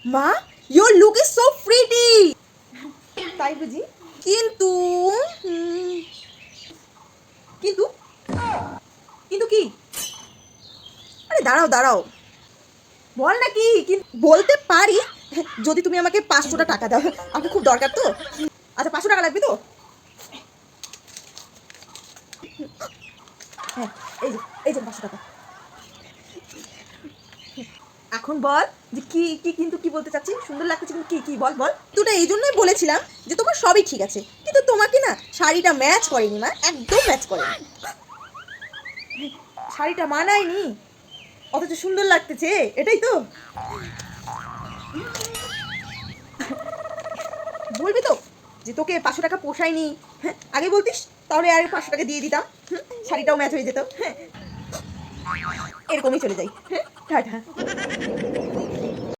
মা, your look is so pretty. তাই বুঝি? কিন্তু কিন্তু কিন্তু কি? আরে দাঁড়াও দাঁড়াও, বল না কি? বলতে পারি যদি তুমি আমাকে 500টা টাকা দাও। আমার খুব দরকার তো। আচ্ছা, 500 টাকা লাগবে তো? হ্যাঁ, এই যে, এই যে 500 টাকা। এখন বল যে কি কি কিন্তু কি বলতে চাচ্ছি? সুন্দর লাগছে কিন্তু কি কি বল বল। তোটা এই জন্যই বলেছিলাম যে তোমার সবই ঠিক আছে, কিন্তু তোমাকে না শাড়িটা ম্যাচ করেনি মা, একদম ম্যাচ করেনি। শাড়িটা মানায়নি, অথচ সুন্দর লাগতেছে, এটাই তো বলবি তো যে তোকে 500 টাকা পোষায়নি। হ্যাঁ, আগে বলতিস, তাহলে আর 500 টাকা দিয়ে দিতাম। শাড়িটাও ম্যাচ হয়ে যেত। হ্যাঁ, এরকমই চলে যাই। হ্যাঁ, টাটা।